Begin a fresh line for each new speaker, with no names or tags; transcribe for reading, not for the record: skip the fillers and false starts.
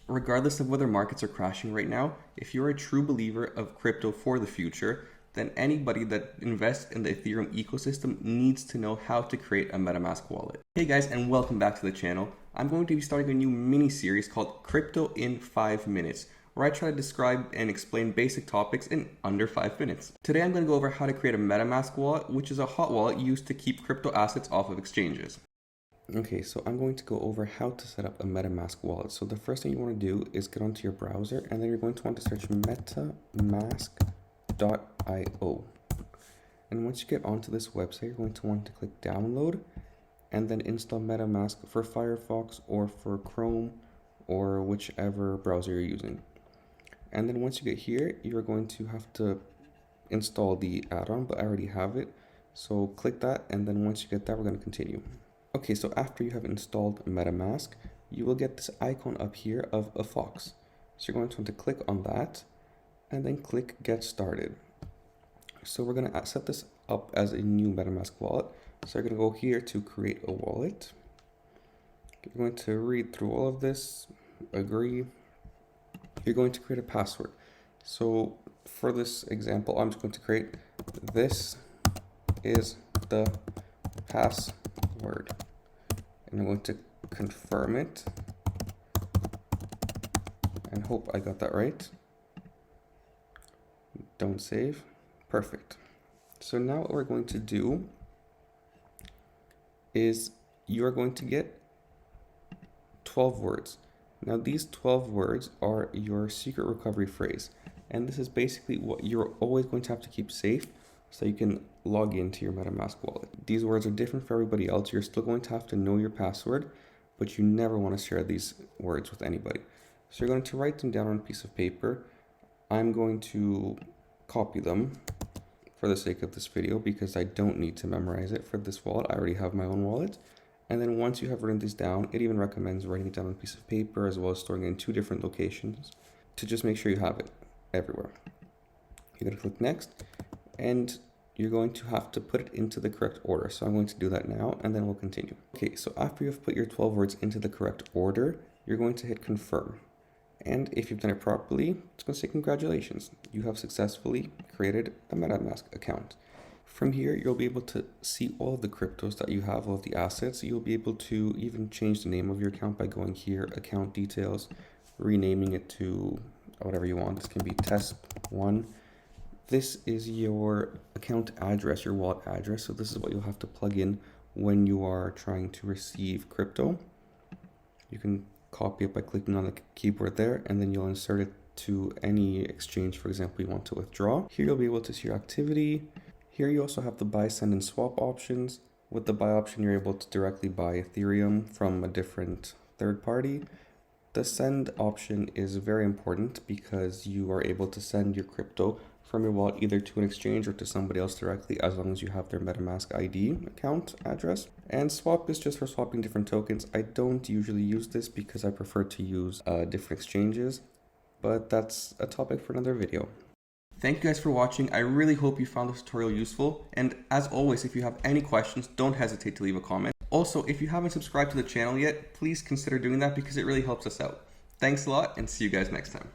Regardless of whether markets are crashing right now, if you're a true believer of crypto for the future, then anybody that invests in the Ethereum ecosystem needs to know how to create a Metamask wallet. Hey guys, and welcome back to the channel. I'm going to be starting a new mini series called Crypto in 5 Minutes, where I try to describe and explain basic topics in under 5 minutes. Today I'm going to go over how to create a Metamask wallet, which is a hot wallet used to keep crypto assets off of exchanges. Okay, so I'm going to go over how to set up a Metamask wallet. So the first thing you want to do is get onto your browser, and then you're going to want to search metamask.io. And once you get onto this website, you're going to want to click download and then install Metamask for Firefox or for Chrome or whichever browser you're using. And then once you get here, you're going to have to install the add-on, but I already have it. So click that, and then once you get that, we're going to continue. Okay, so after you have installed MetaMask, you will get this icon up here of a fox. So you're going to want to click on that and then click Get Started. So we're going to set this up as a new MetaMask wallet. So you're going to go here to create a wallet. You're going to read through all of this, agree. You're going to create a password. So for this example, I'm just going to create this is the password. And I'm going to confirm it and hope I got that right. Don't save. Perfect. So now what we're going to do is you're going to get 12 words. Now these 12 words are your secret recovery phrase. And this is basically what you're always going to have to keep safe so you can log into your MetaMask wallet. These words are different for everybody else. You're still going to have to know your password, but you never want to share these words with anybody. So you're going to write them down on a piece of paper. I'm going to copy them for the sake of this video because I don't need to memorize it for this wallet. I already have my own wallet. And then once you have written these down, it even recommends writing it down on a piece of paper as well as storing it in 2 different locations to just make sure you have it everywhere. You're going to click next. And you're going to have to put it into the correct order. So I'm going to do that now, and then we'll continue. Okay, so after you've put your 12 words into the correct order, you're going to hit confirm. And if you've done it properly, it's going to say congratulations. You have successfully created a MetaMask account. From here, you'll be able to see all of the cryptos that you have, all of the assets. You'll be able to even change the name of your account by going here, account details, renaming it to whatever you want. This can be test1. This is your account address, your wallet address. So this is what you'll have to plug in when you are trying to receive crypto. You can copy it by clicking on the keyboard there, and then you'll insert it to any exchange, for example, you want to withdraw. Here you'll be able to see your activity. Here you also have the buy, send, and swap options. With the buy option, you're able to directly buy Ethereum from a different third party. The send option is very important because you are able to send your crypto from your wallet either to an exchange or to somebody else directly, as long as you have their MetaMask ID account address. And swap is just for swapping different tokens. I don't usually use this because I prefer to use different exchanges, but that's a topic for another video. Thank you guys for watching. I really hope you found this tutorial useful. And as always, if you have any questions, don't hesitate to leave a comment. Also, if you haven't subscribed to the channel yet, please consider doing that because it really helps us out. Thanks a lot, and see you guys next time.